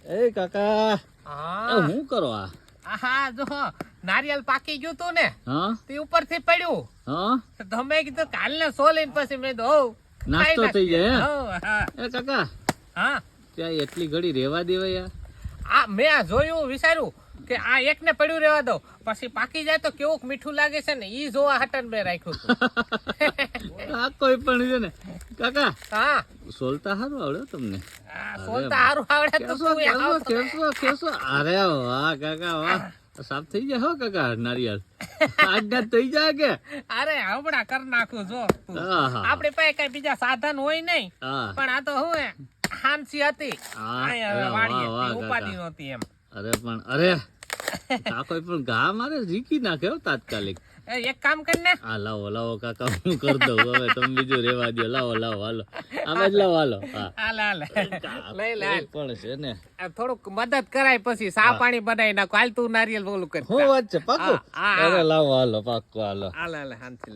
એ કાકા હા હું કરો આ? હા જો નારિયેલ પાકી ગયું તું ને હા તે ઉપરથી પડ્યું હા તો મેં કીધું કાલને સોલીને પછી મેં કીધું નાસ્તો થઈ જાય હે? હા એ કાકા હા ત્યાં એટલી ઘડી રેવા દેવાય યાર. આ મેં આ જોયું વિચાર્યું કે આ એકને પડ્યું રહેવા દો પછી પાકી જાય તો કેવું મીઠું લાગે છે ને ઈ જોવા હટન મેં રાખ્યું હતું. આ કોઈ પણ છે ને કાકા હા સોલતા સારું આવડે હો તમને. સોલતા હારું આવડે તો કેસો તું એ કેસો આવતો. કેસો કેસો અરે વાહ કાકા વાહ સાફ થઈ જાય હો કાકા નારિયેળ આજના થઈ જાય કે અરે હમણાં કર નાખું જો તું. આહા. આપણી પાસે કઈ બીજા સાધન હોય નહીં હા પણ આ તો હું હે હાંસી હતી હા, અહીંયા અરે વાડીએ વાહ, વાહ, થી ઉપાડી કાકા. નહોતી એમ અરે પણ અરે આ કોઈ પણ ઘા મારે ઝીકી નાખે હો તાત્કાલિક. એ એક કામ કર ને હા લાવો લાવો કાકા હું કરી દઉં હવે તમે બીજું રેવા દો લાવો લાવો હાલો આમ જ લાવો હાલો હા હાલ હાલ લઈ લે હાલ. પણ છે ને આ થોડુંક મદદ કરાય પછી સા પાણી બનાવી નાખો હાલ તું નારિયેલ બોલું કર હું વાત છે પાકું હા, હા, હા. અરે લાવો હાલો પાકું હાલો હાલ હાલ હાંસી લે